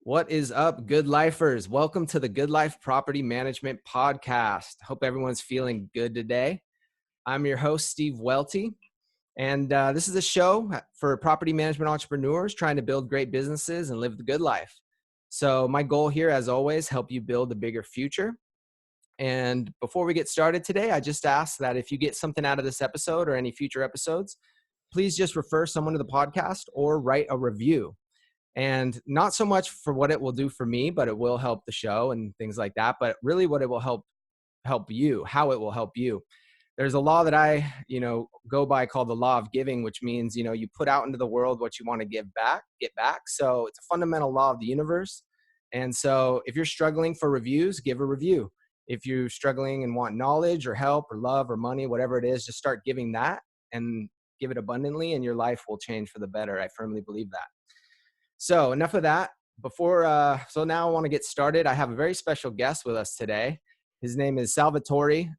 What is up, good lifers? Welcome to the Good Life Property Management Podcast. Hope everyone's feeling good today. I'm your host, Steve Welty, and this is a show for property management entrepreneurs trying to build great businesses and live the good life. So my goal here, as always, help you build a bigger future. And before we get started today, I just ask that if you get something out of this episode or any future episodes, please just refer someone to the podcast or write a review. And not so much for what it will do for me, but it will help the show and things like that. But really what it will help you, how it will help you. There's a law that I, go by called the law of giving, which means, you put out into the world what you want to get back. So it's a fundamental law of the universe. And so if you're struggling for reviews, give a review. If you're struggling and want knowledge or help or love or money, whatever it is, just start giving that and give it abundantly and your life will change for the better. I firmly believe that. So enough of that. So now I want to get started. I have a very special guest with us today. His name is Salvatore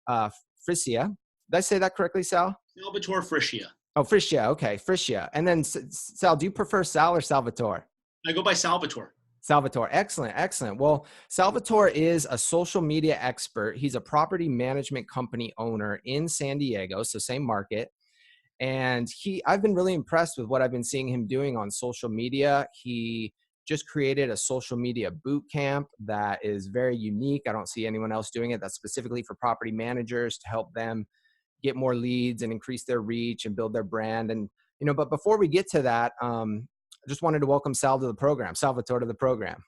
Friscia. Did I say that correctly, Sal? Salvatore Friscia. Oh, Friscia. Okay, Friscia. And then Sal, do you prefer Sal or Salvatore? I go by Salvatore. Salvatore. Excellent. Well, Salvatore is a social media expert. He's a property management company owner in San Diego, so same market. And I've been really impressed with what I've been seeing him doing on social media. He just created a social media boot camp that is very unique. I don't see anyone else doing it. That's specifically for property managers to help them get more leads and increase their reach and build their brand. And, but before we get to that, I just wanted to welcome Salvatore to the program.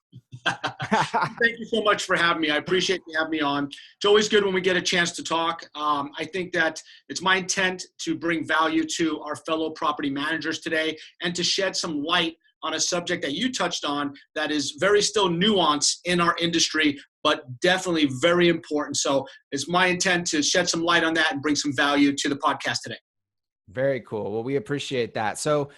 Thank you so much for having me. I appreciate you having me on. It's always good when we get a chance to talk. I think that it's my intent to bring value to our fellow property managers today and to shed some light on a subject that you touched on that is very still nuanced in our industry, but definitely very important. So it's my intent to shed some light on that and bring some value to the podcast today. Very cool. Well, we appreciate that. So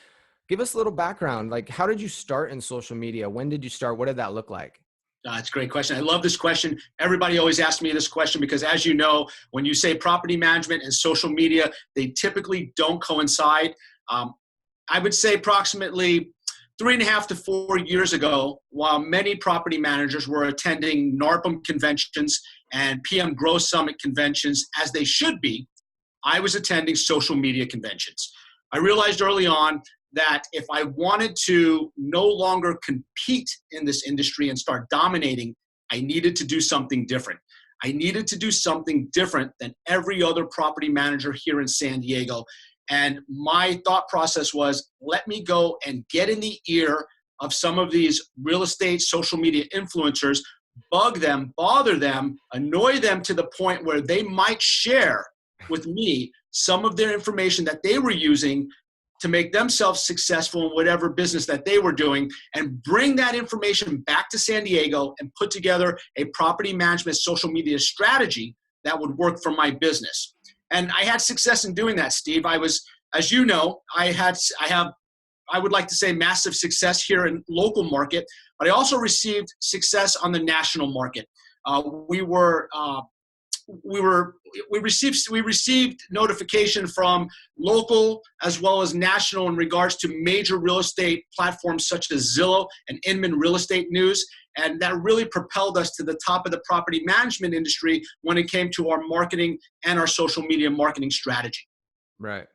give us a little background. Like, how did you start in social media? When did you start? What did that look like? That's a great question. I love this question. Everybody always asks me this question because, as you know, when you say property management and social media, they typically don't coincide. I would say approximately 3.5 to 4 years ago, while many property managers were attending NARPM conventions and PM Growth Summit conventions, as they should be, I was attending social media conventions. I realized early on that if I wanted to no longer compete in this industry and start dominating, I needed to do something different. I needed to do something different than every other property manager here in San Diego. And my thought process was, let me go and get in the ear of some of these real estate social media influencers, bug them, bother them, annoy them to the point where they might share with me some of their information that they were using to make themselves successful in whatever business that they were doing, and bring that information back to San Diego and put together a property management social media strategy that would work for my business. And I had success in doing that, Steve. I was, as you know, I would like to say massive success here in local market, but I also received success on the national market. We received notification from local as well as national in regards to major real estate platforms such as Zillow and Inman Real Estate News. And that really propelled us to the top of the property management industry when it came to our marketing and our social media marketing strategy. Right.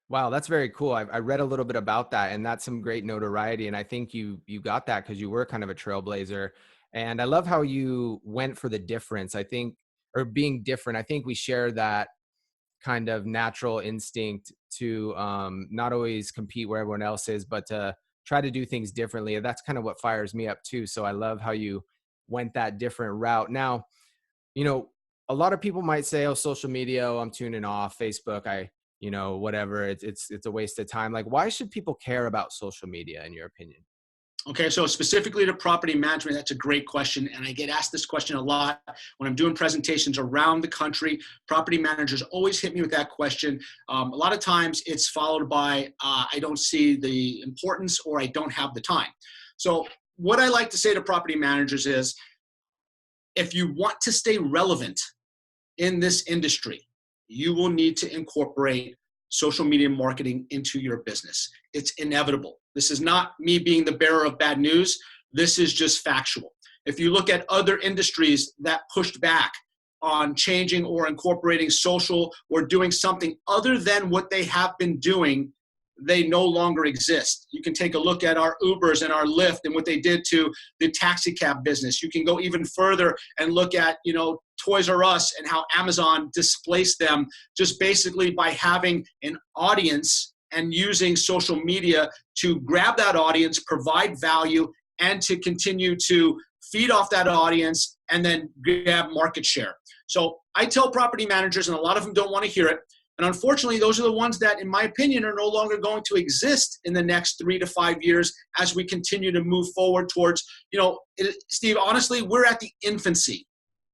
Wow, that's very cool. I read a little bit about that, and that's some great notoriety. And I think you got that because you were kind of a trailblazer. And I love how you went for the difference. Or being different. I think we share that kind of natural instinct to not always compete where everyone else is, but to try to do things differently. And that's kind of what fires me up too. So I love how you went that different route. Now, a lot of people might say, oh, social media, I'm tuning off. Facebook, whatever. It's a waste of time. Like, why should people care about social media in your opinion? Okay, so specifically to property management, that's a great question. And I get asked this question a lot when I'm doing presentations around the country. Property managers always hit me with that question. A lot of times it's followed by, I don't see the importance or I don't have the time. So what I like to say to property managers is, if you want to stay relevant in this industry, you will need to incorporate social media marketing into your business. It's inevitable. This is not me being the bearer of bad news. This is just factual. If you look at other industries that pushed back on changing or incorporating social or doing something other than what they have been doing, they no longer exist. You can take a look at our Ubers and our Lyft and what they did to the taxi cab business. You can go even further and look at, Toys R Us and how Amazon displaced them just basically by having an audience and using social media to grab that audience, provide value, and to continue to feed off that audience and then grab market share. So I tell property managers, and a lot of them don't want to hear it, and unfortunately, those are the ones that, in my opinion, are no longer going to exist in the next 3 to 5 years as we continue to move forward towards, Steve, honestly, we're at the infancy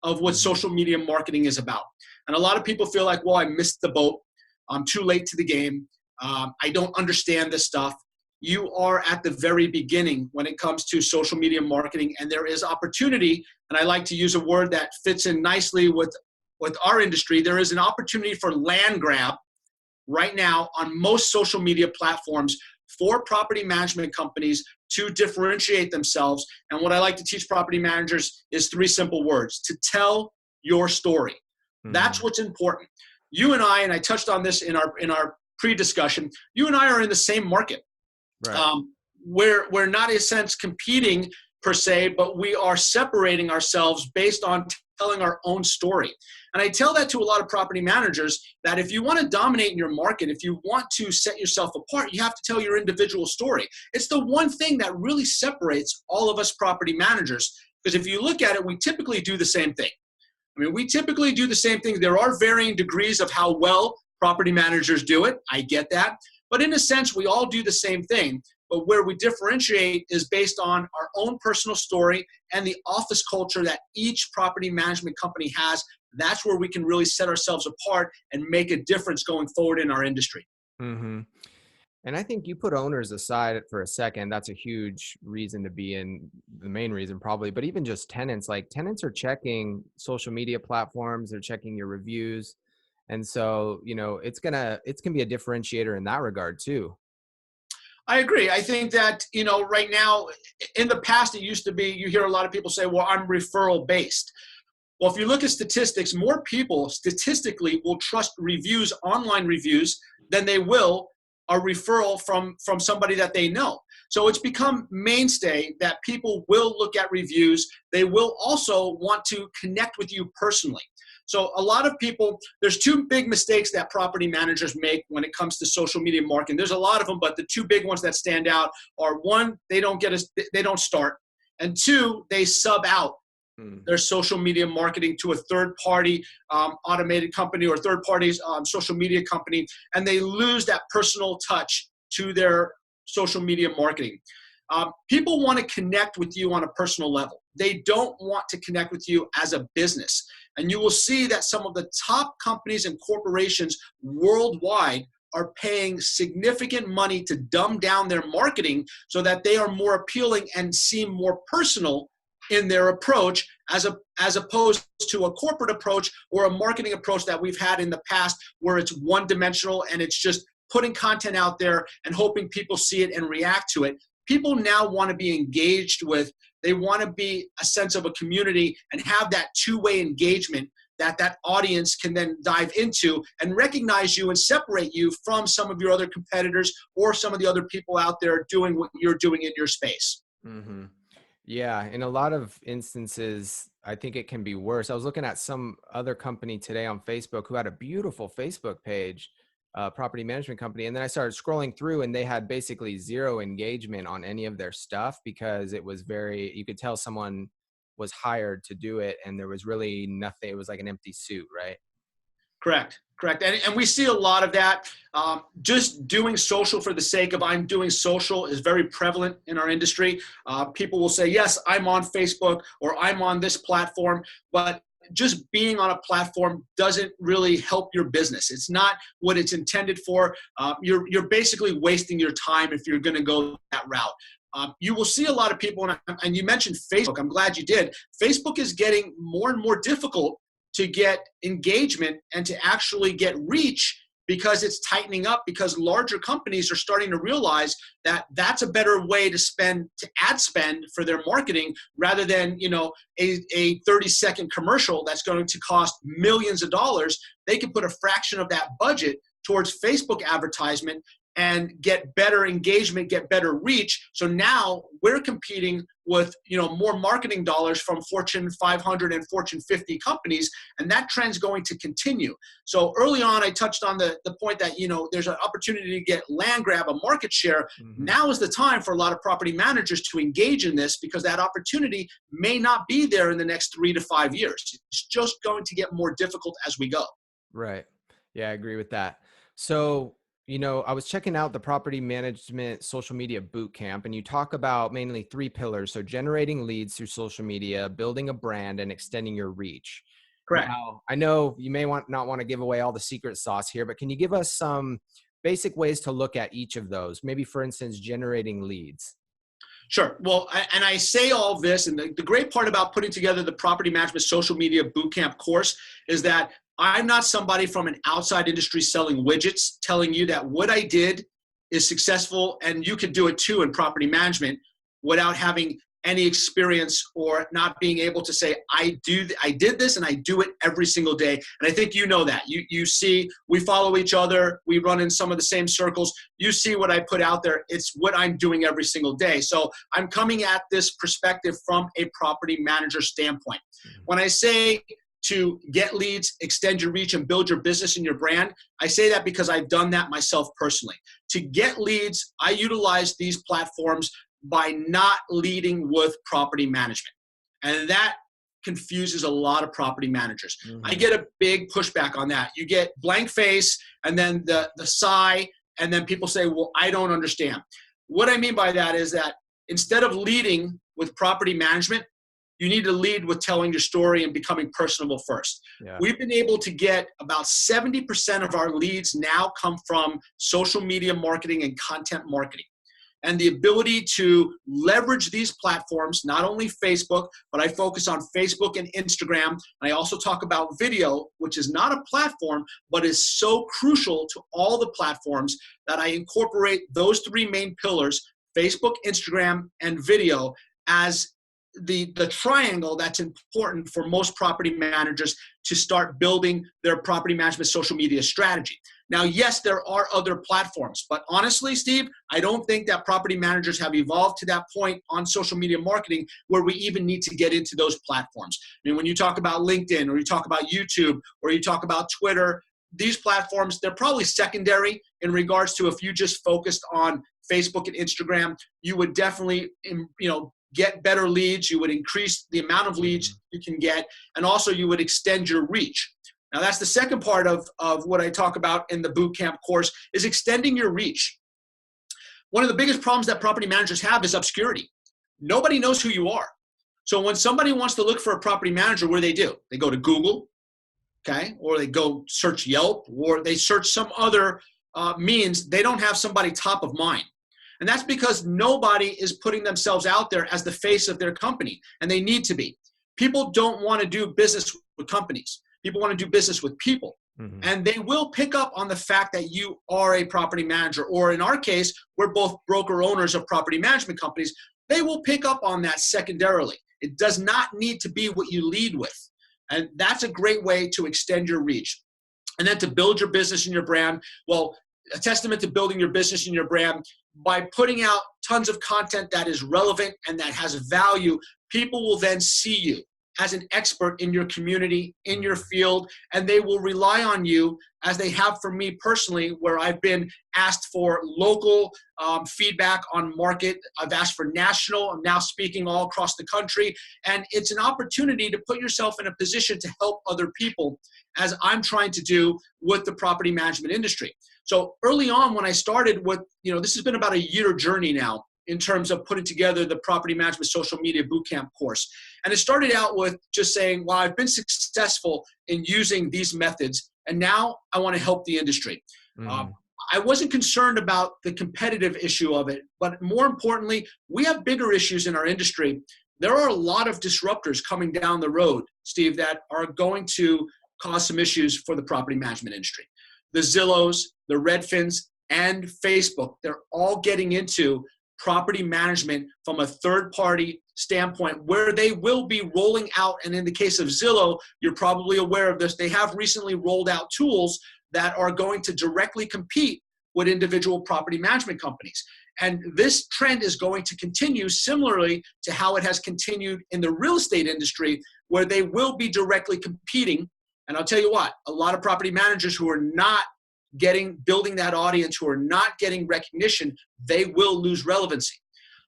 of what social media marketing is about. And a lot of people feel like, well, I missed the boat. I'm too late to the game. I don't understand this stuff. You are at the very beginning when it comes to social media marketing, and there is opportunity. And I like to use a word that fits in nicely with our industry. There is an opportunity for land grab right now on most social media platforms for property management companies to differentiate themselves. And what I like to teach property managers is 3 simple words: to tell your story. Mm-hmm. That's what's important. You and I touched on this in our pre-discussion, you and I are in the same market. Right. We're not in a sense competing per se, but we are separating ourselves based on telling our own story. And I tell that to a lot of property managers that if you want to dominate in your market, if you want to set yourself apart, you have to tell your individual story. It's the one thing that really separates all of us property managers. Because if you look at it, we typically do the same thing. We typically do the same thing. There are varying degrees of how well property managers do it. I get that. But in a sense, we all do the same thing. But where we differentiate is based on our own personal story and the office culture that each property management company has. That's where we can really set ourselves apart and make a difference going forward in our industry. Mm-hmm. And I think you put owners aside for a second. That's a huge reason to be in, the main reason probably, but even just tenants, like tenants are checking social media platforms, they're checking your reviews. And so, it's going to be a differentiator in that regard too. I agree. I think that, right now, in the past, it used to be, you hear a lot of people say, well, I'm referral based. Well, if you look at statistics, more people statistically will trust reviews, online reviews, than they will a referral from somebody that they know. So it's become mainstay that people will look at reviews. They will also want to connect with you personally. So a lot of people, there's 2 big mistakes that property managers make when it comes to social media marketing. There's a lot of them, but the 2 big ones that stand out are 1, they don't start, and 2, they sub out their social media marketing to a third-party automated company or third-party social media company, and they lose that personal touch to their social media marketing. People want to connect with you on a personal level. They don't want to connect with you as a business. And you will see that some of the top companies and corporations worldwide are paying significant money to dumb down their marketing so that they are more appealing and seem more personal in their approach as opposed to a corporate approach or a marketing approach that we've had in the past where it's one-dimensional and it's just putting content out there and hoping people see it and react to it. People now want to be engaged with, they want to be a sense of a community and have that 2-way engagement that audience can then dive into and recognize you and separate you from some of your other competitors or some of the other people out there doing what you're doing in your space. Mm-hmm. Yeah. In a lot of instances, I think it can be worse. I was looking at some other company today on Facebook who had a beautiful Facebook page, property management company. And then I started scrolling through and they had basically 0 engagement on any of their stuff because it was you could tell someone was hired to do it and there was really nothing. It was like an empty suit, right? Correct. And we see a lot of that. Just doing social for the sake of I'm doing social is very prevalent in our industry. People will say, yes, I'm on Facebook or I'm on this platform, but just being on a platform doesn't really help your business. It's not what it's intended for. You're basically wasting your time if you're going to go that route. You will see a lot of people, and you mentioned Facebook. I'm glad you did. Facebook is getting more and more difficult to get engagement and to actually get reach because it's tightening up, because larger companies are starting to realize that that's a better way to ad spend for their marketing, rather than, a 30-second commercial that's going to cost millions of dollars. They can put a fraction of that budget towards Facebook advertisement and get better engagement, get better reach. So now we're competing with, more marketing dollars from Fortune 500 and Fortune 50 companies, and that trend's going to continue. So early on, I touched on the point that, there's an opportunity to get land grab, a market share. Mm-hmm. Now is the time for a lot of property managers to engage in this, because that opportunity may not be there in the next 3 to 5 years. It's just going to get more difficult as we go. Right. Yeah, I agree with that. So, I was checking out the property management social media boot camp, and you talk about mainly 3 pillars. So generating leads through social media, building a brand, and extending your reach. Correct. Now, I know you may not want to give away all the secret sauce here, but can you give us some basic ways to look at each of those? Maybe, for instance, generating leads. Sure. Well, I say all of this, and the great part about putting together the property management social media bootcamp course is that I'm not somebody from an outside industry selling widgets, telling you that what I did is successful and you could do it too in property management, without having any experience or not being able to say, I did this and I do it every single day. And I think you know that. You see, we follow each other. We run in some of the same circles. You see what I put out there. It's what I'm doing every single day. So I'm coming at this perspective from a property manager standpoint. When I say to get leads, extend your reach, and build your business and your brand, I say that because I've done that myself personally. To get leads, I utilize these platforms by not leading with property management. And that confuses a lot of property managers. Mm-hmm. I get a big pushback on that. You get blank face and then the sigh, and then people say, well, I don't understand. What I mean by that is that instead of leading with property management, you need to lead with telling your story and becoming personable first. Yeah. We've been able to get about 70% of our leads now come from social media marketing and content marketing. And the ability to leverage these platforms, not only Facebook, but I focus on Facebook and Instagram. And I also talk about video, which is not a platform, but is so crucial to all the platforms, that I incorporate those 3 main pillars, Facebook, Instagram, and video, as the triangle that's important for most property managers to start building their property management social media strategy. Now, yes, there are other platforms, but honestly, Steve, I don't think that property managers have evolved to that point on social media marketing where we even need to get into those platforms. I mean, when you talk about LinkedIn, or you talk about YouTube, or you talk about Twitter, these platforms, they're probably secondary in regards to if you just focused on Facebook and Instagram, you would definitely, get better leads. You would increase the amount of leads you can get, and also you would extend your reach. Now, that's the second part of what I talk about in the bootcamp course, is extending your reach. One of the biggest problems that property managers have is obscurity. Nobody knows who you are. So when somebody wants to look for a property manager, what do? They go to Google, okay, or they go search Yelp, or they search some other means. They don't have somebody top of mind. And that's because nobody is putting themselves out there as the face of their company, and they need to be. People don't want to do business with companies. People want to do business with people. Mm-hmm. And they will pick up on the fact that you are a property manager, or in our case, we're both broker owners of property management companies. They will pick up on that secondarily. It does not need to be what you lead with. And that's a great way to extend your reach. And then to build your business and your brand, well, a testament to building your business and your brand, by putting out tons of content that is relevant and that has value, people will then see you as an expert in your community, in your field, and they will rely on you, as they have for me personally, where I've been asked for local feedback on market. I've asked for national. I'm now speaking all across the country. And it's an opportunity to put yourself in a position to help other people, as I'm trying to do with the property management industry. So early on when I started with, this has been about a year journey now in terms of putting together the property management social media bootcamp course. And it started out with just saying, well, I've been successful in using these methods, and now I want to help the industry. I wasn't concerned about the competitive issue of it, but more importantly, we have bigger issues in our industry. There are a lot of disruptors coming down the road, Steve, that are going to cause some issues for the property management industry. the Zillows, the Redfins, and Facebook, they're all getting into property management from a third-party standpoint where they will be rolling out, and in the case of Zillow, you're probably aware of this, they have recently rolled out tools that are going to directly compete with individual property management companies. And this trend is going to continue similarly to how it has continued in the real estate industry, where they will be directly competing. And I'll tell you what, a lot of property managers who are not building that audience, who are not getting recognition, they will lose relevancy.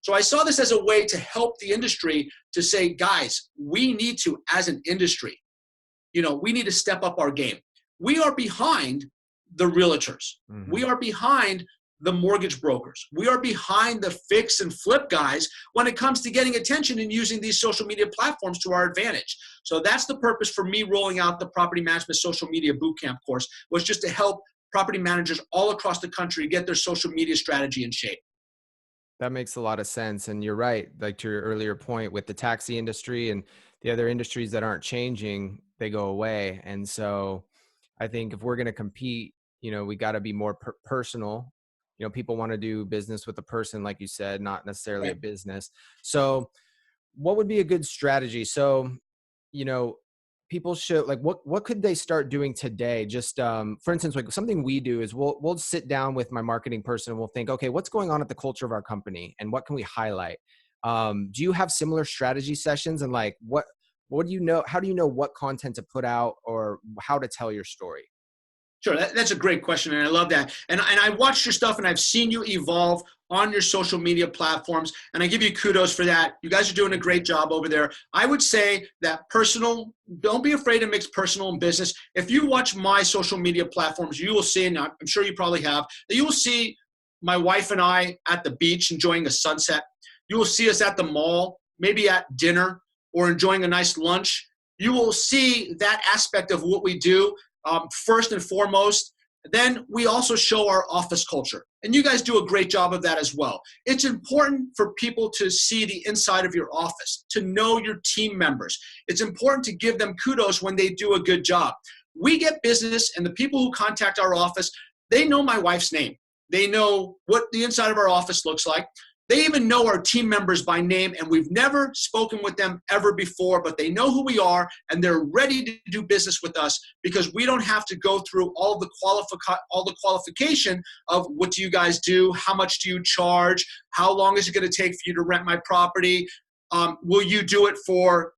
So I saw this as a way to help the industry to say, guys, we need to, as an industry, we need to step up our game. We are behind the realtors. Mm-hmm. We are behind the mortgage brokers. We are behind the fix and flip guys when it comes to getting attention and using these social media platforms to our advantage. So that's the purpose for me rolling out the Property Management Social Media Bootcamp course, was just to help property managers all across the country get their social media strategy in shape. That makes a lot of sense. And you're right. Like to your earlier point with the taxi industry and the other industries that aren't changing, they go away. And so I think if we're going to compete, we got to be more personal. People want to do business with a person, like you said, not necessarily a business. So what would be a good strategy? So, people should, like, what could they start doing today? Just, for instance, like something we do is we'll sit down with my marketing person and we'll think, okay, what's going on at the culture of our company and what can we highlight? Do you have similar strategy sessions, and like, what do you know? How do you know what content to put out or how to tell your story? Sure, that's a great question, and I love that. And I watched your stuff, and I've seen you evolve on your social media platforms, and I give you kudos for that. You guys are doing a great job over there. I would say that don't be afraid to mix personal and business. If you watch my social media platforms, you will see, and I'm sure you probably have, that you will see my wife and I at the beach enjoying a sunset. You will see us at the mall, maybe at dinner or enjoying a nice lunch. You will see that aspect of what we do. First and foremost, then we also show our office culture. And you guys do a great job of that as well. It's important for people to see the inside of your office, to know your team members. It's important to give them kudos when they do a good job. We get business, and the people who contact our office, they know my wife's name. They know what the inside of our office looks like. They even know our team members by name, and we've never spoken with them ever before, but they know who we are, and they're ready to do business with us because we don't have to go through all the qualification of what do you guys do, how much do you charge, how long is it going to take for you to rent my property, will you do it for,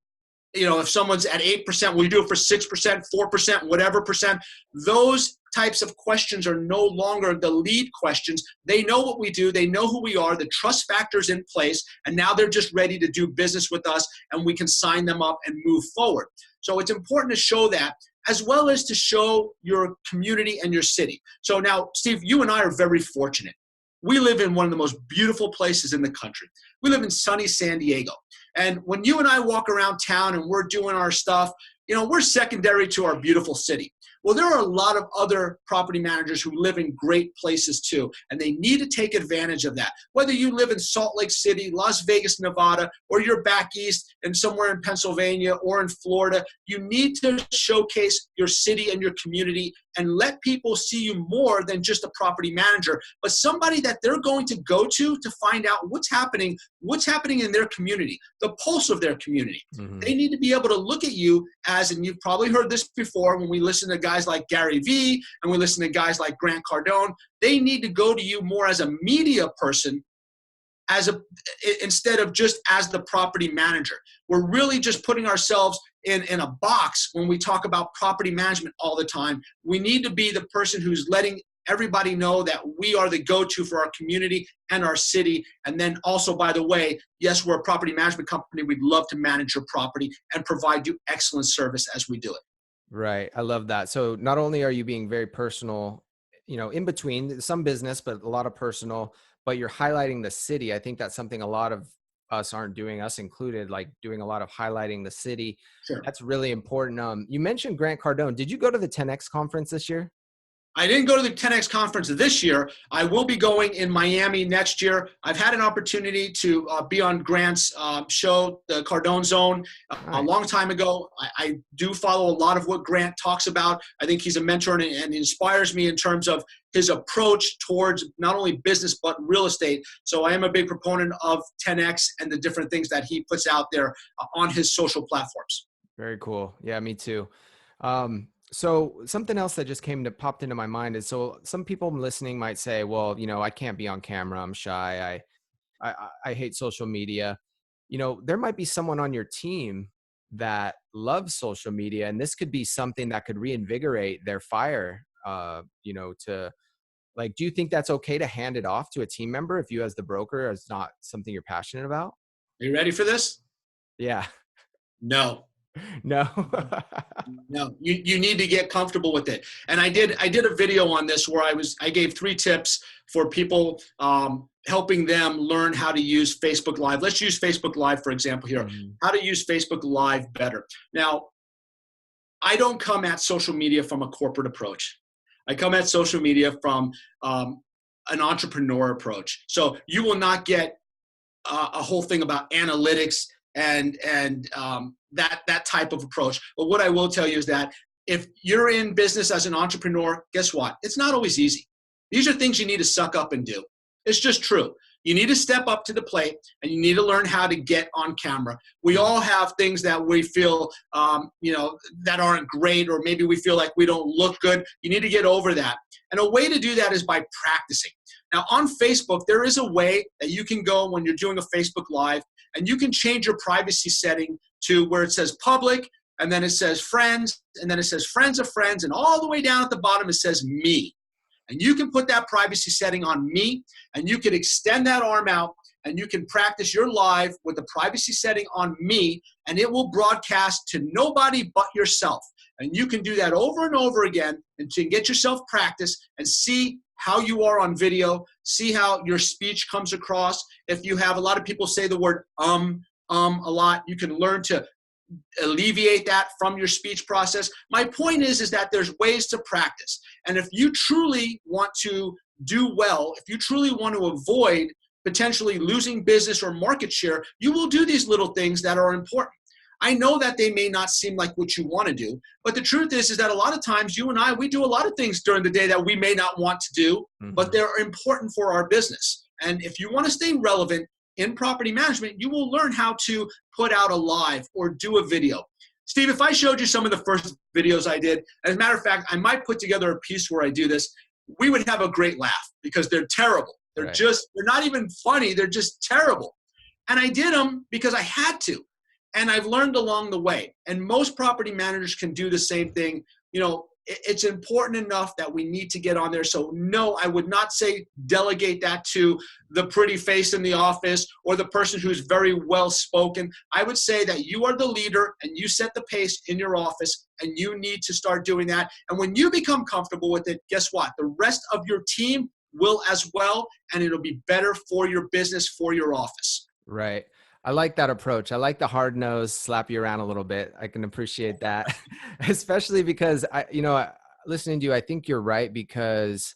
if someone's at 8%, will you do it for 6%, 4%, whatever percent? Those types of questions are no longer the lead questions. They know what we do. They know who we are. The trust factor's in place, and now they're just ready to do business with us, and we can sign them up and move forward. So it's important to show that, as well as to show your community and your city. So now, Steve, you and I are very fortunate. We live in one of the most beautiful places in the country. We live in sunny San Diego. And when you and I walk around town and we're doing our stuff, we're secondary to our beautiful city. Well, there are a lot of other property managers who live in great places too, and they need to take advantage of that. Whether you live in Salt Lake City, Las Vegas, Nevada, or you're back east and somewhere in Pennsylvania or in Florida, you need to showcase your city and your community and let people see you more than just a property manager, but somebody that they're going to go to find out what's happening in their community, the pulse of their community. Mm-hmm. They need to be able to look at you as, and you've probably heard this before when we listen to guys like Gary Vee and we listen to guys like Grant Cardone, they need to go to you more as a media person instead of just as the property manager. We're really just putting ourselves in a box when we talk about property management all the time. We need to be the person who's letting everybody know that we are the go-to for our community and our city. And then also, by the way, yes, we're a property management company. We'd love to manage your property and provide you excellent service as we do it. Right. I love that. So not only are you being very personal, in between some business, but a lot of personal, but you're highlighting the city. I think that's something a lot of us aren't doing, us included, like doing a lot of highlighting the city. Sure. That's really important. You mentioned Grant Cardone. Did you go to the 10X conference this year? I didn't go to the 10X conference this year. I will be going in Miami next year. I've had an opportunity to be on Grant's show, the Cardone Zone, a Nice. long time ago. I do follow a lot of what Grant talks about. I think he's a mentor and inspires me in terms of his approach towards not only business but real estate. So I am a big proponent of 10X and the different things that he puts out there on his social platforms. Very cool. Yeah, me too. So something else that just popped into my mind is, so some people listening might say, well, I can't be on camera. I'm shy. I hate social media. There might be someone on your team that loves social media, and this could be something that could reinvigorate their fire, to like, do you think that's okay to hand it off to a team member if you as the broker is not something you're passionate about? Are you ready for this? Yeah. No. No. No, you need to get comfortable with it. And I did a video on this where I gave 3 tips for people, helping them learn how to use Facebook Live. Let's use Facebook Live, for example, here. Mhm. How to use Facebook Live better. Now, I don't come at social media from a corporate approach. I come at social media from an entrepreneur approach. So you will not get a whole thing about analytics and that type of approach. But what I will tell you is that if you're in business as an entrepreneur, guess what? It's not always easy. These are things you need to suck up and do. It's just true. You need to step up to the plate and you need to learn how to get on camera. We all have things that we feel, that aren't great, or maybe we feel like we don't look good. You need to get over that. And a way to do that is by practicing. Now on Facebook, there is a way that you can go when you're doing a Facebook Live and you can change your privacy setting to where it says public, and then it says friends, and then it says friends of friends, and all the way down at the bottom it says me. And you can put that privacy setting on me, and you can extend that arm out, and you can practice your live with the privacy setting on me, and it will broadcast to nobody but yourself. And you can do that over and over again and to get yourself practice and see how you are on video, see how your speech comes across. If you have a lot of people say the word a lot, you can learn to alleviate that from your speech process. My point is that there's ways to practice. And if you truly want to do well, if you truly want to avoid potentially losing business or market share, you will do these little things that are important. I know that they may not seem like what you want to do, but the truth is that a lot of times you and I, we do a lot of things during the day that we may not want to do, but they're important for our business. And if you want to stay relevant in property management, you will learn how to put out a live or do a video. Steve, if I showed you some of the first videos I did, as a matter of fact, I might put together a piece where I do this, we would have a great laugh because they're terrible. They're Right. they're not even funny. They're just terrible. And I did them because I had to. And I've learned along the way. And most property managers can do the same thing. It's important enough that we need to get on there. So no, I would not say delegate that to the pretty face in the office or the person who's very well spoken. I would say that you are the leader and you set the pace in your office, and you need to start doing that. And when you become comfortable with it, guess what? The rest of your team will as well, and it'll be better for your business, for your office. Right. I like that approach. I like the hard nose, slap you around a little bit. I can appreciate that, especially because listening to you, I think you're right, because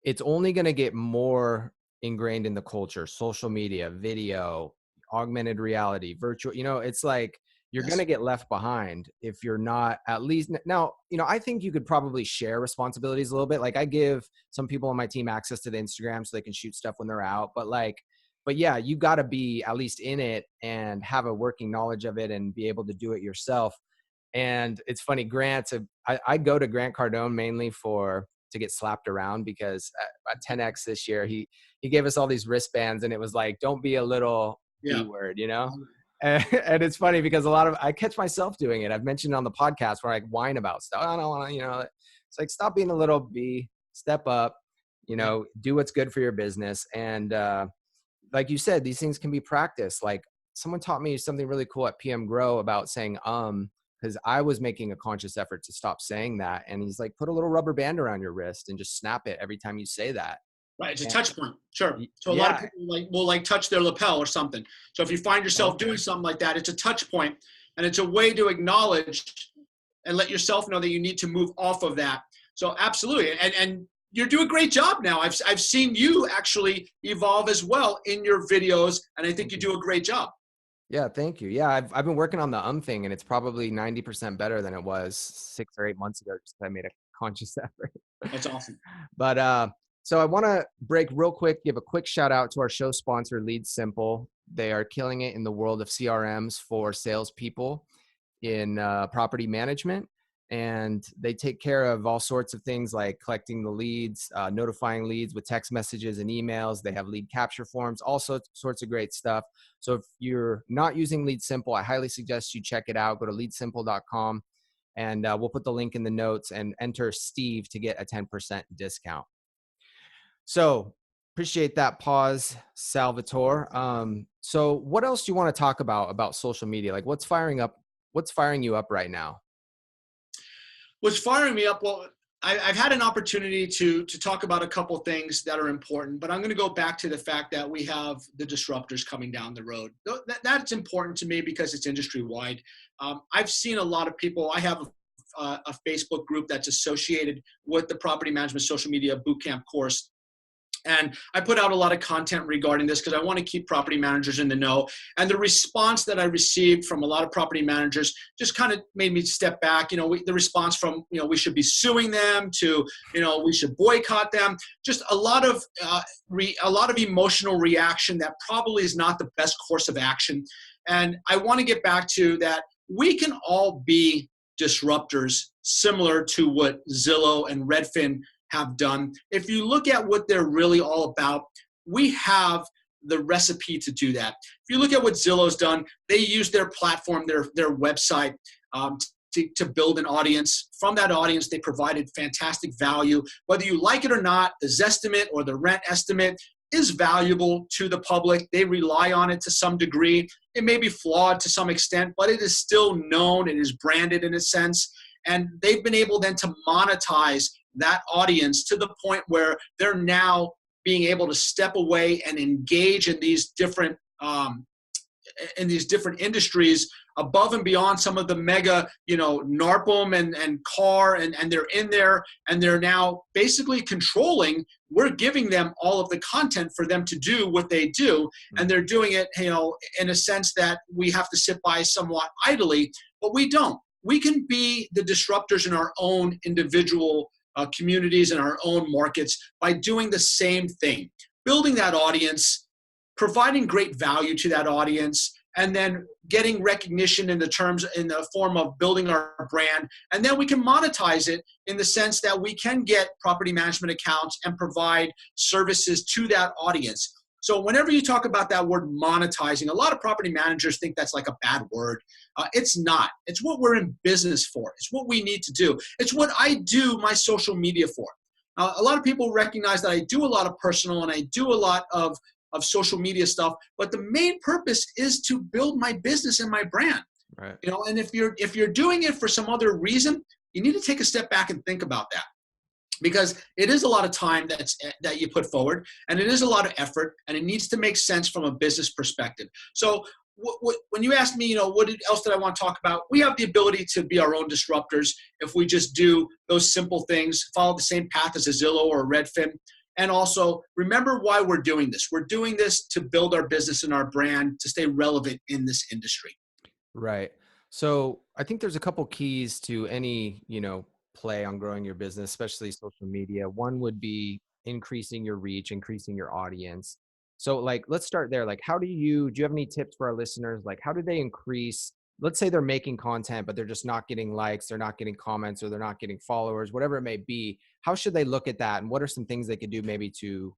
it's only going to get more ingrained in the culture. Social media, video, augmented reality, virtual, it's like you're going to get left behind if you're not at least now, I think you could probably share responsibilities a little bit. Like I give some people on my team access to the Instagram so they can shoot stuff when they're out, but yeah, you got to be at least in it and have a working knowledge of it and be able to do it yourself. And it's funny, I go to Grant Cardone mainly to get slapped around, because at 10X this year, he gave us all these wristbands, and it was like, don't be a little B word, And it's funny because I catch myself doing it. I've mentioned on the podcast where I whine about stuff. I don't want to, it's like, stop being a little B, step up, do what's good for your business. And, like you said, these things can be practiced. Like someone taught me something really cool at PM Grow about saying, because I was making a conscious effort to stop saying that. And he's like, put a little rubber band around your wrist and just snap it every time you say that. Right. It's a touch point. Sure. So a lot of people will touch their lapel or something. So if you find yourself doing something like that, it's a touch point, and it's a way to acknowledge and let yourself know that you need to move off of that. So absolutely. And you do a great job now. I've seen you actually evolve as well in your videos, and I think you do a great job. Yeah, thank you. Yeah, I've been working on the thing, and it's probably 90% better than it was 6 or 8 months ago, just 'cause I made a conscious effort. That's awesome. But so I want to break real quick, give a quick shout out to our show sponsor, Lead Simple. They are killing it in the world of CRMs for salespeople in property management. And they take care of all sorts of things like collecting the leads, notifying leads with text messages and emails. They have lead capture forms, all sorts of great stuff. So if you're not using Lead Simple, I highly suggest you check it out. Go to leadsimple.com, and we'll put the link in the notes, and enter Steve to get a 10% discount. So appreciate that pause, Salvatore. So what else do you want to talk about social media? Like what's firing you up right now? What's firing me up? Well, I've had an opportunity to talk about a couple things that are important, but I'm going to go back to the fact that we have the disruptors coming down the road. That's important to me because it's industry wide. I've seen a lot of people. I have a Facebook group that's associated with the Property Management Social Media Bootcamp course. And I put out a lot of content regarding this because I want to keep property managers in the know. And the response that I received from a lot of property managers just kind of made me step back. The response from, we should be suing them to, we should boycott them. Just a lot of emotional reaction that probably is not the best course of action. And I want to get back to that. We can all be disruptors similar to what Zillow and Redfin have done. If you look at what they're really all about, we have the recipe to do that. If you look at what Zillow's done, they use their platform, their website, to build an audience. From that audience, they provided fantastic value. Whether you like it or not, the Zestimate or the rent estimate is valuable to the public. They rely on it to some degree. It may be flawed to some extent, but it is still known. It is branded in a sense. And they've been able then to monetize that audience to the point where they're now being able to step away and engage in these different industries above and beyond some of the mega, NARPM and CAR, and they're in there and they're now basically controlling. We're giving them all of the content for them to do what they do, and they're doing it, in a sense that we have to sit by somewhat idly, but we don't. We can be the disruptors in our own individual communities and our own markets by doing the same thing, building that audience, providing great value to that audience, and then getting recognition in the form of building our brand. And then we can monetize it in the sense that we can get property management accounts and provide services to that audience. So whenever you talk about that word monetizing, a lot of property managers think that's like a bad word. It's not. It's what we're in business for. It's what we need to do. It's what I do my social media for. A lot of people recognize that I do a lot of personal and I do a lot of social media stuff, but the main purpose is to build my business and my brand. Right. And if you're doing it for some other reason, you need to take a step back and think about that. Because it is a lot of time that you put forward, and it is a lot of effort, and it needs to make sense from a business perspective. So when you ask me, what else did I want to talk about? We have the ability to be our own disruptors if we just do those simple things, follow the same path as a Zillow or a Redfin. And also remember why we're doing this. We're doing this to build our business and our brand to stay relevant in this industry. Right. So I think there's a couple keys to any, play on growing your business, especially social media. One would be increasing your reach, increasing your audience. So let's start there. Do you have any tips for our listeners? How do they increase, let's say they're making content, but they're just not getting likes, they're not getting comments, or they're not getting followers, whatever it may be. How should they look at that? And what are some things they could do maybe to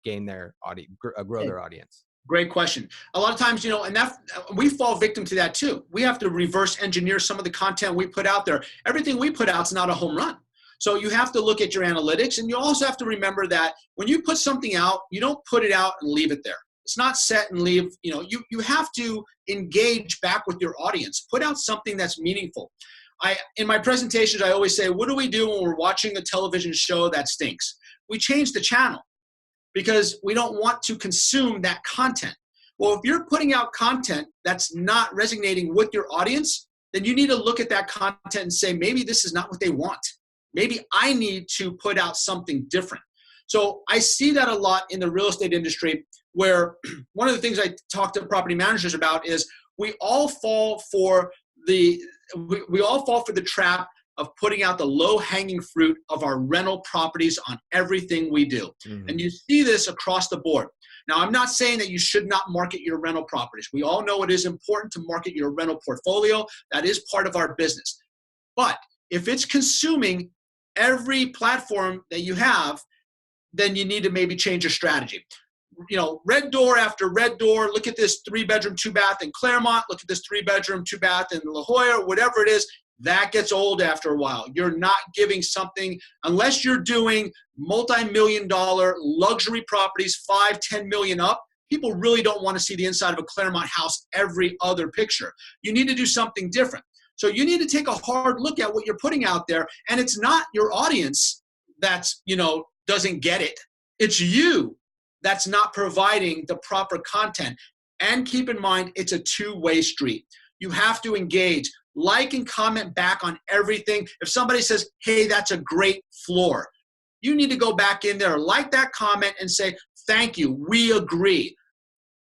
gain their audience, grow their audience? Great question. A lot of times, and that we fall victim to that too. We have to reverse engineer some of the content we put out there. Everything we put out is not a home run. So you have to look at your analytics, and you also have to remember that when you put something out, you don't put it out and leave it there. It's not set and leave. You have to engage back with your audience. Put out something that's meaningful. In my presentations, I always say, what do we do when we're watching a television show that stinks? We change the channel, because we don't want to consume that content. Well, if you're putting out content that's not resonating with your audience, then you need to look at that content and say, maybe this is not what they want. maybe I need to put out something different. So I see that a lot in the real estate industry, where one of the things I talk to property managers about is we all fall for the we all fall for the trap of putting out the low-hanging fruit of our rental properties on everything we do. Mm-hmm. And you see this across the board. Now, I'm not saying that you should not market your rental properties. We all know it is important to market your rental portfolio. That is part of our business. But if it's consuming every platform that you have, then you need to maybe change your strategy. You know, red door after red door. Look at this 3-bedroom, 2-bath in Claremont. Look at this 3-bedroom, 2-bath in La Jolla, whatever it is. That gets old after a while. You're not giving something, unless you're doing multi-million-dollar luxury properties, 5, 10 million up. People really don't want to see the inside of a Claremont house every other picture. You need to do something different. So you need to take a hard look at what you're putting out there. And it's not your audience that's, doesn't get it. It's you that's not providing the proper content. And keep in mind, it's a two-way street. You have to engage. Like and comment back on everything. If somebody says, hey, that's a great floor, you need to go back in there, like that comment and say, thank you, we agree.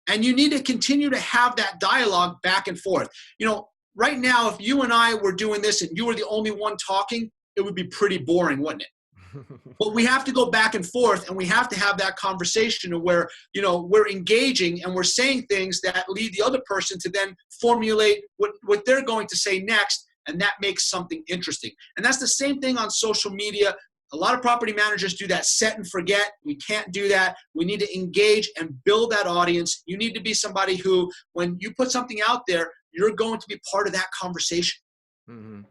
And you need to continue to have that dialogue back and forth. Right now, if you and I were doing this and you were the only one talking, it would be pretty boring, wouldn't it? But we have to go back and forth, and we have to have that conversation where, we're engaging and we're saying things that lead the other person to then formulate what they're going to say next, and that makes something interesting. And that's the same thing on social media. A lot of property managers do that set and forget. We can't do that. We need to engage and build that audience. You need to be somebody who, when you put something out there, you're going to be part of that conversation. Mm-hmm.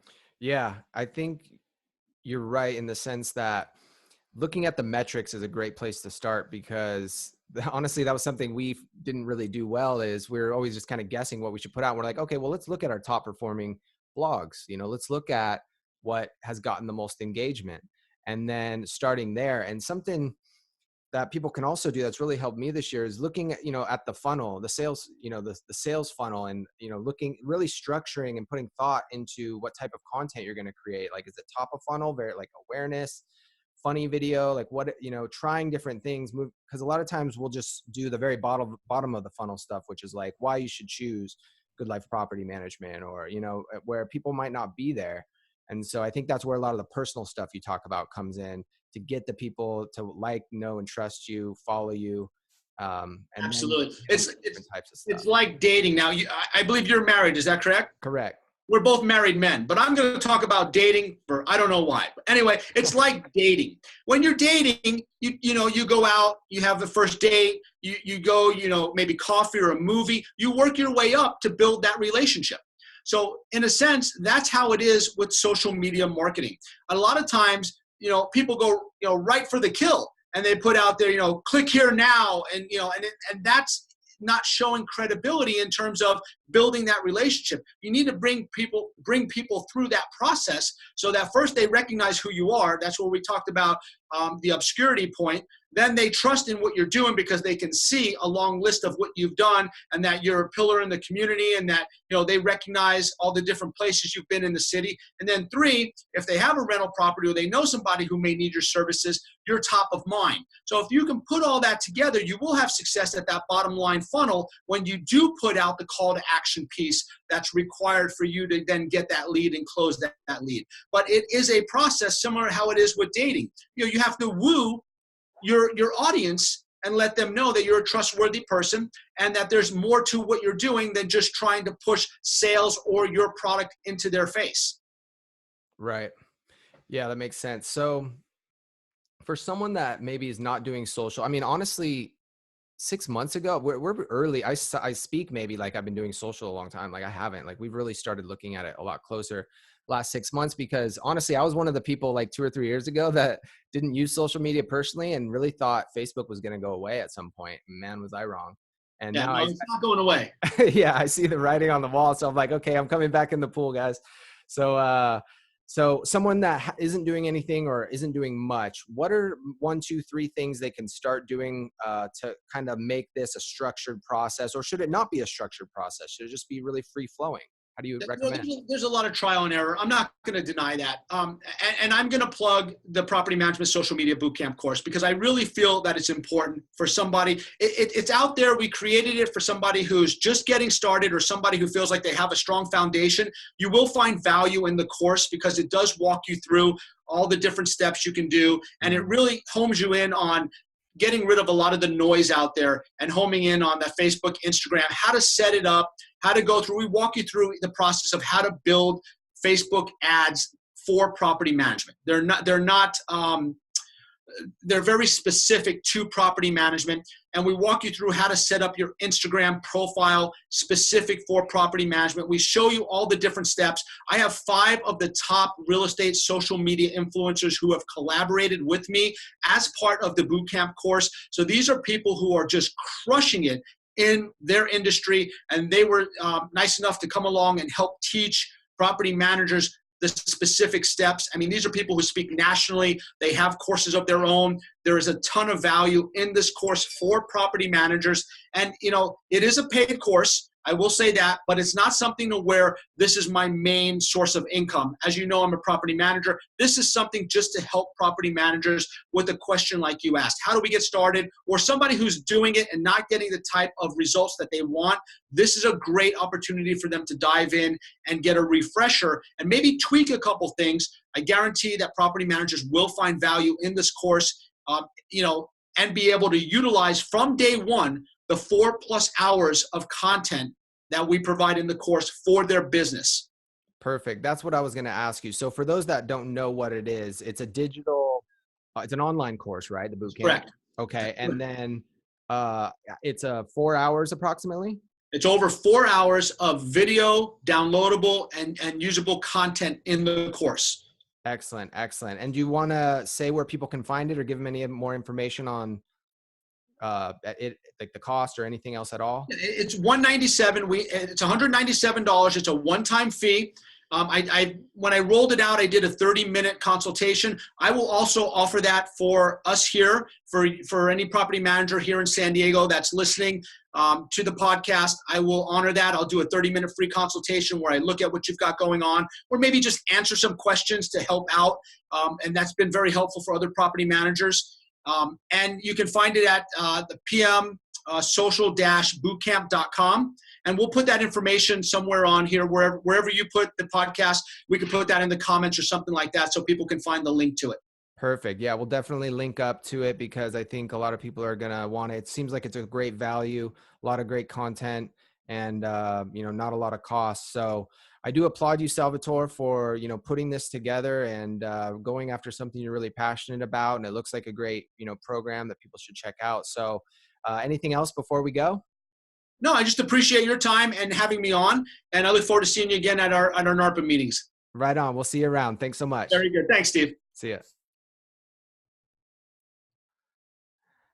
Yeah, I think you're right in the sense that looking at the metrics is a great place to start, because honestly, that was something we didn't really do well. Is we're always just kind of guessing what we should put out. We're like, okay, well, let's look at our top performing blogs. Let's look at what has gotten the most engagement, and then starting there. And something that people can also do that's really helped me this year is looking at, at the funnel, the sales, the sales funnel, and, looking, really structuring and putting thought into what type of content you're going to create. Like, is it top of funnel, very like awareness, funny video, like what, trying different things, because a lot of times we'll just do the very bottom of the funnel stuff, which is like why you should choose Good Life Property Management, or, where people might not be there. And so I think that's where a lot of the personal stuff you talk about comes in, to get the people to like, know, and trust you, follow you. And absolutely. It's types of stuff. It's like dating. Now, I believe you're married. Is that correct? Correct. We're both married men, but I'm going to talk about dating for, I don't know why. But anyway, it's like dating. When you're dating, you go out, you have the first date, you go, maybe coffee or a movie. You work your way up to build that relationship. So in a sense, that's how it is with social media marketing. A lot of times, people go, right for the kill, and they put out there, click here now. And, and that's not showing credibility in terms of building that relationship. You need to bring people through that process, so that first they recognize who you are. That's where we talked about the obscurity point. Then they trust in what you're doing, because they can see a long list of what you've done, and that you're a pillar in the community, and that, they recognize all the different places you've been in the city. And then 3, if they have a rental property or they know somebody who may need your services, you're top of mind. So if you can put all that together, you will have success at that bottom line funnel when you do put out the call to action piece that's required for you to then get that lead and close that lead. But it is a process similar to how it is with dating. You have to woo your audience and let them know that you're a trustworthy person, and that there's more to what you're doing than just trying to push sales or your product into their face. Right. Yeah, that makes sense. So for someone that maybe is not doing social, I mean, honestly, 6 months ago, we're early. I speak maybe like I've been doing social a long time. Like I haven't. Like we've really started looking at it a lot closer last 6 months, because honestly, I was one of the people like 2 or 3 years ago that didn't use social media personally and really thought Facebook was going to go away at some point. Man, was I wrong. And yeah, now no, it's not going away. yeah, I see the writing on the wall. So I'm like, okay, I'm coming back in the pool, guys. So someone that isn't doing anything or isn't doing much, what are 1, 2, 3 things they can start doing to kind of make this a structured process? Or should it not be a structured process? Should it just be really free flowing? How do you Well, recommend? there's a lot of trial and error. I'm not going to deny that. And I'm going to plug the Property Management Social Media Bootcamp course because I really feel that it's important for somebody. It's out there. We created it for somebody who's just getting started or somebody who feels like they have a strong foundation. You will find value in the course because it does walk you through all the different steps you can do. And it really homes you in on getting rid of a lot of the noise out there and homing in on that Facebook, Instagram, how to set it up, how to go through. We walk you through the process of how to build Facebook ads for property management. They're very specific to property management, and we walk you through how to set up your Instagram profile specific for property management. We show you all the different steps. I have 5 of the top real estate social media influencers who have collaborated with me as part of the bootcamp course. So these are people who are just crushing it in their industry, and they were nice enough to come along and help teach property managers the specific steps. I mean, these are people who speak nationally. They have courses of their own. There is a ton of value in this course for property managers. And, it is a paid course. I will say that, but it's not something to where this is my main source of income. As you know, I'm a property manager. This is something just to help property managers with a question like you asked. How do we get started? Or somebody who's doing it and not getting the type of results that they want. This is a great opportunity for them to dive in and get a refresher and maybe tweak a couple things. I guarantee that property managers will find value in this course, and be able to utilize from day one the 4+ hours of content that we provide in the course for their business. Perfect. That's what I was going to ask you. So for those that don't know what it is, it's a digital, it's an online course, right? The bootcamp. Correct. Okay. And then it's 4 hours approximately. It's over 4 hours of video, downloadable and usable content in the course. Excellent. Excellent. And do you want to say where people can find it or give them any more information on it, like the cost or anything else at all? It's $197. It's $197. It's a one-time fee. When I rolled it out, I did a 30-minute consultation. I will also offer that for us here, for any property manager here in San Diego that's listening to the podcast. I will honor that. I'll do a 30-minute free consultation where I look at what you've got going on, or maybe just answer some questions to help out. And that's been very helpful for other property managers. And you can find it at the PM social-bootcamp.com. And we'll put that information somewhere on here, wherever you put the podcast, we can put that in the comments or something like that so people can find the link to it. Perfect. Yeah, we'll definitely link up to it because I think a lot of people are going to want it. It seems like it's a great value, a lot of great content, and, not a lot of cost. So I do applaud you, Salvatore, for, putting this together and going after something you're really passionate about. And it looks like a great, program that people should check out. So anything else before we go? No, I just appreciate your time and having me on. And I look forward to seeing you again at our NARPA meetings. Right on. We'll see you around. Thanks so much. Very good. Thanks, Steve. See ya.